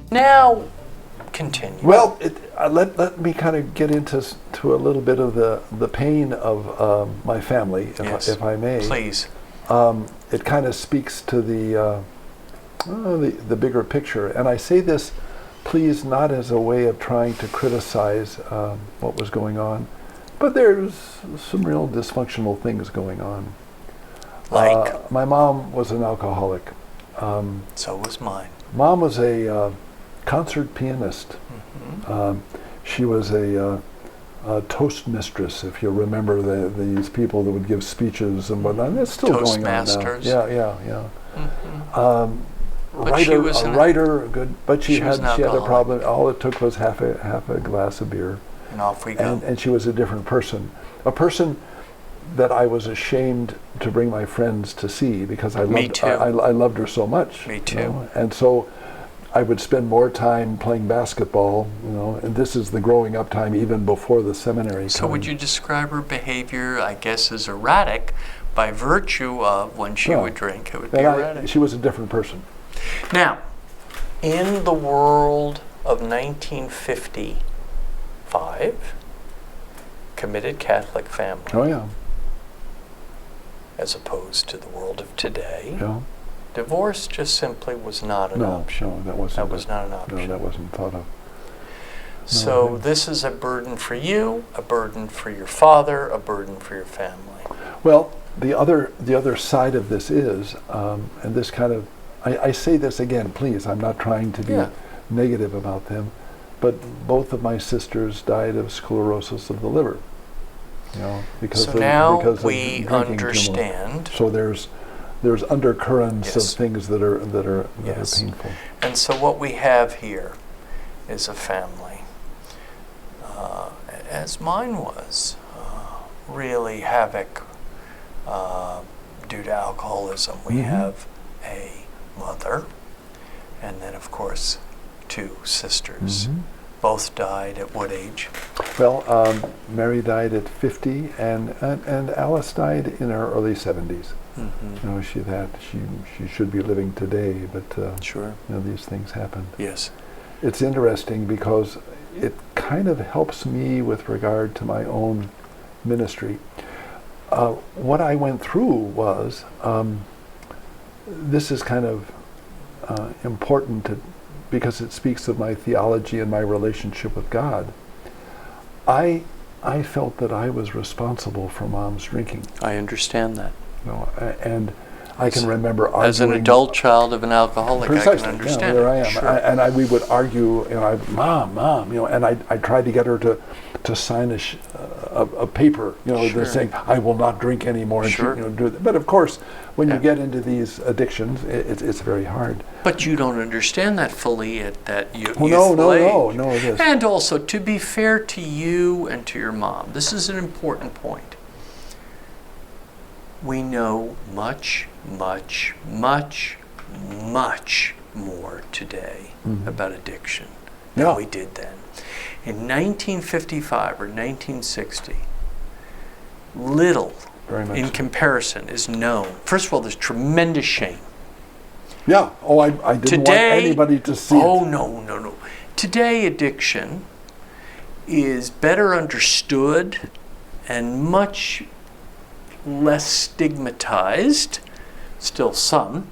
Now, continue. Well, let me kind of get into a little bit of the pain of my family, if I may. Please. It kind of speaks to the bigger picture, and I say this, please, not as a way of trying to criticize what was going on, but there's some real dysfunctional things going on. Like? My mom was an alcoholic. So was mine. Mom was a concert pianist. Mm-hmm. She was a toast mistress, if you remember these people that would give speeches and whatnot. That's still going on now. Toastmasters. Yeah. Mm-hmm. Writer, good, but she had a problem. All it took was half a glass of beer, and off we go. And she was a different person, a person that I was ashamed to bring my friends to see because I loved her so much. Me too. You know? And so I would spend more time playing basketball, and this is the growing up time even before the seminary So time. would you describe her behavior, I guess, as erratic by virtue of when she would drink? It would be erratic. She was a different person. Now, in the world of 1955, committed Catholic family. Oh, yeah. As opposed to the world of today. Yeah. Divorce just simply was not an option. No, that wasn't. That was not an option. No, that wasn't thought of. So this is a burden for you, a burden for your father, a burden for your family. Well, the other side of this is, and this kind of, I say this again, please, I'm not trying to be negative about them, but both of my sisters died of sclerosis of the liver. Because now because we understand. So there's undercurrents of things that are painful. And so what we have here is a family, as mine was, really havoc due to alcoholism. We have a mother, and then of course 2 sisters. Both died at what age? Well, Mary died at 50, and Alice died in her early 70s. Mm-hmm. She should be living today, but sure. These things happen. Yes. It's interesting because it kind of helps me with regard to my own ministry. What I went through was, this is kind of important because it speaks of my theology and my relationship with God. I felt that I was responsible for Mom's drinking. I understand that. And I can remember arguing. As an adult child of an alcoholic, precisely, I can understand. There I am. Sure. And we would argue, Mom, and I tried to get her to sign a paper, that's saying, I will not drink anymore. And sure. do that. But of course, when you get into these addictions, it's very hard. But you don't understand that fully at that youthful age. No, it is. And also, to be fair to you and to your mom, this is an important point. We know much, much, much, much more today about addiction than we did then. In 1955 or 1960, little in comparison is known. First of all, there's tremendous shame. Yeah. Oh, I didn't want anybody to see it. Oh, no. Today, addiction is better understood and much less stigmatized, still some,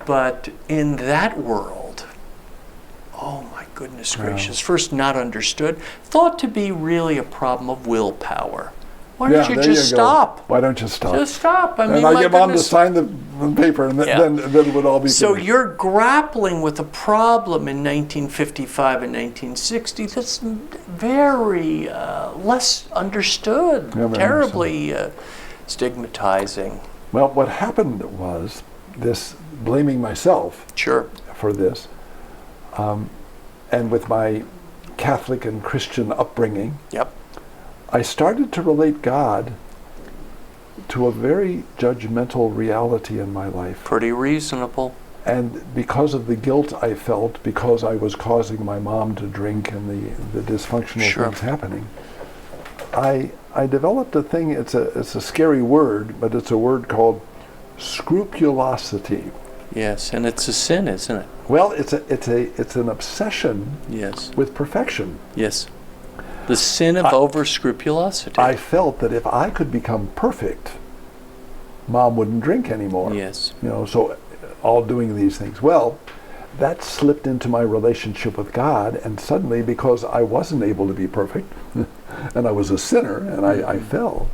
but in that world, oh my goodness gracious, first not understood, thought to be really a problem of willpower. Why don't you just stop? Why don't you stop? Just stop. I mean, I get Mom to sign the paper, and then it would all be so finished. You're grappling with a problem in 1955 and 1960 that's very less understood, terribly stigmatizing. Well, what happened was this blaming myself for this, and with my Catholic and Christian upbringing, I started to relate God to a very judgmental reality in my life. Pretty reasonable. And because of the guilt I felt, because I was causing my mom to drink and the dysfunctional things happening, I developed a thing. It's a scary word, but it's a word called scrupulosity. Yes, and it's a sin, isn't it? Well, it's an obsession. Yes. With perfection. Yes. The sin of over-scrupulosity. I felt that if I could become perfect, Mom wouldn't drink anymore. Yes. So all doing these things. Well, that slipped into my relationship with God, and suddenly, because I wasn't able to be perfect, and I was a sinner, and I fell,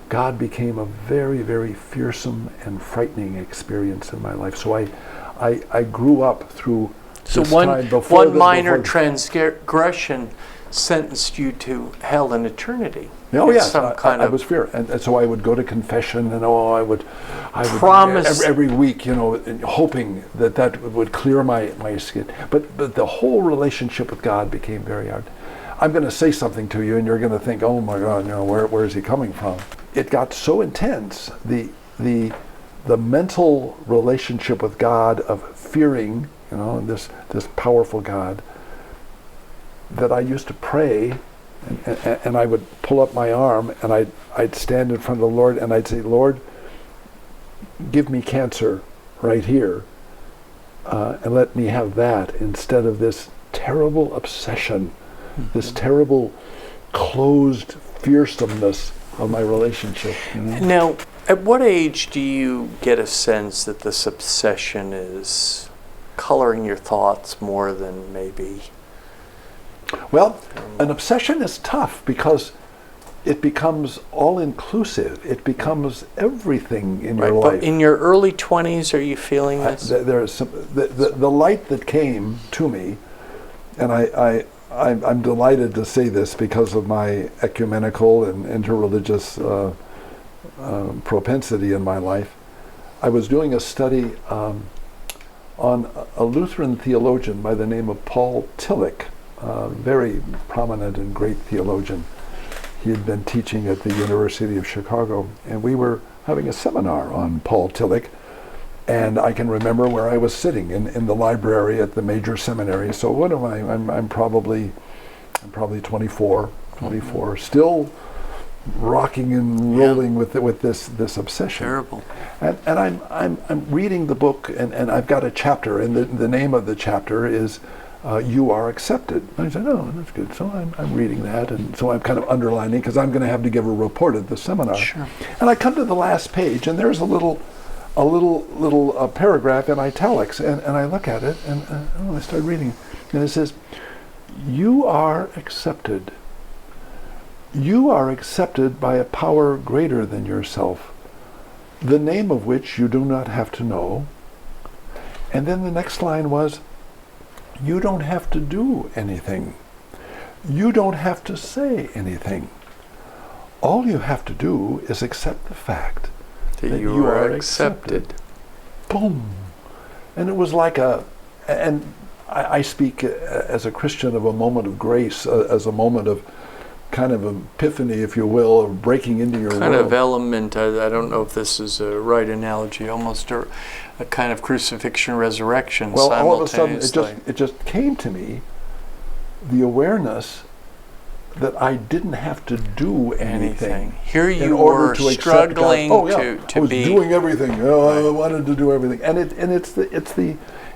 God became a very, very fearsome and frightening experience in my life. So I grew up through this time before one minor transgression sentenced you to hell and eternity. Oh yes, I was fear, and so I would go to confession, and I would promise every week, hoping that would clear my skin. But the whole relationship with God became very hard. I'm going to say something to you, and you're going to think, oh my God, where is he coming from? It got so intense, the mental relationship with God of fearing, this powerful God, that I used to pray, and I would pull up my arm, and I'd stand in front of the Lord, and I'd say, Lord, give me cancer right here, and let me have that instead of this terrible obsession, this terrible closed fearsomeness of my relationship. Now, at what age do you get a sense that this obsession is coloring your thoughts more than maybe? Well, an obsession is tough because it becomes all-inclusive. It becomes everything in your life. But in your early 20s, are you feeling this? There's the light that came to me, and I'm delighted to say this because of my ecumenical and interreligious propensity in my life. I was doing a study on a Lutheran theologian by the name of Paul Tillich, very prominent and great theologian. He had been teaching at the University of Chicago, and we were having a seminar on Paul Tillich, and I can remember where I was sitting in the library at the major seminary. So what am I? I'm probably 24, still rocking and rolling with this obsession. Terrible. And I'm reading the book, and I've got a chapter, and the name of the chapter is You Are Accepted. And I said, oh, that's good. So I'm reading that, and so I'm kind of underlining because I'm going to have to give a report at the seminar. Sure. And I come to the last page, and there's a little paragraph in italics, and I look at it, and I start reading, and it says, "You are accepted. You are accepted by a power greater than yourself, the name of which you do not have to know." And then the next line was, "You don't have to do anything. You don't have to say anything. All you have to do is accept the fact that you are accepted." Boom. And it was like and I speak as a Christian of a moment of grace, as a moment of kind of epiphany, if you will, of breaking into your kind world. of element, I don't know if this is a right analogy, almost a kind of crucifixion resurrection well, simultaneously. all of a sudden it just came to me, the awareness that I didn't have to do anything. Here you were struggling to I was be doing everything. I wanted to do everything, and it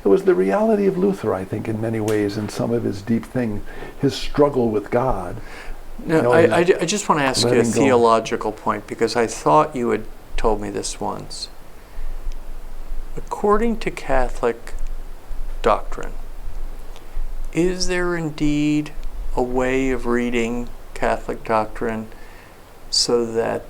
was the reality of Luther, I think, in many ways, in some of his deep thing, his struggle with God. Now, I just want to ask you a theological point, because I thought you had told me this once. According to Catholic doctrine, is there indeed a way of reading Catholic doctrine so that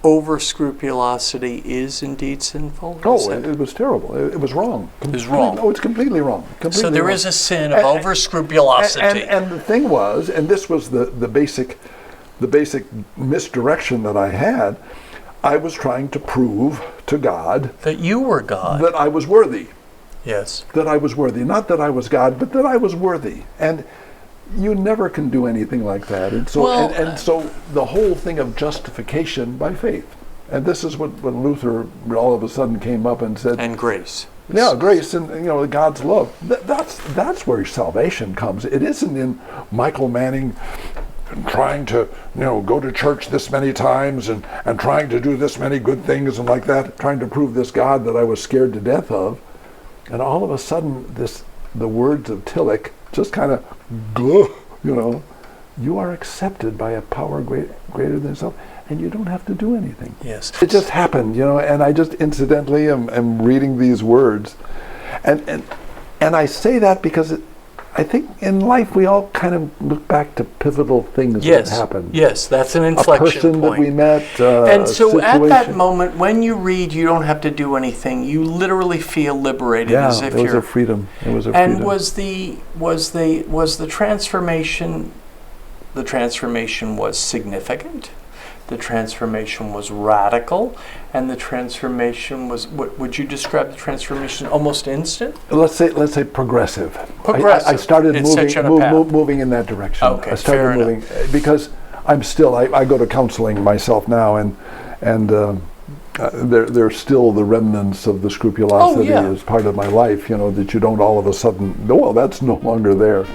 over-scrupulosity is indeed sinful? Oh, it was terrible. It was wrong. It was wrong. Oh, it's completely wrong. So there is a sin of over-scrupulosity. And the thing was, and this was the basic misdirection that I had, I was trying to prove to God that you were God. That I was worthy. Yes. That I was worthy. Not that I was God, but that I was worthy. And you never can do anything like that. And so, so the whole thing of justification by faith, And this is what when Luther all of a sudden came up and said, And grace. yeah, grace and God's love. That's where salvation comes. It isn't in Michael Manning trying to go to church this many times and trying to do this many good things and like that, trying to prove this God that I was scared to death of. And all of a sudden the words of Tillich just kind of you are accepted by a power greater than yourself, and you don't have to do anything. Yes. It just happened, and I just incidentally am reading these words. And I say that because I think in life we all kind of look back to pivotal things that happened. Yes, that's an inflection point. A person that we met, and so at that situation. moment, when you read, you don't have to do anything. You literally feel liberated, as if it was a freedom. It was a and freedom. was the transformation? The transformation was significant. The transformation was radical, and the transformation was. What would you describe the transformation? Almost instant. Let's say progressive. Progressive. I started It's such a path. moving in that direction. Okay, I started fair moving enough. because I'm still. I go to counseling myself now, and there's still the remnants of the scrupulosity as part of my life. That you don't all of a sudden. Well, that's no longer there.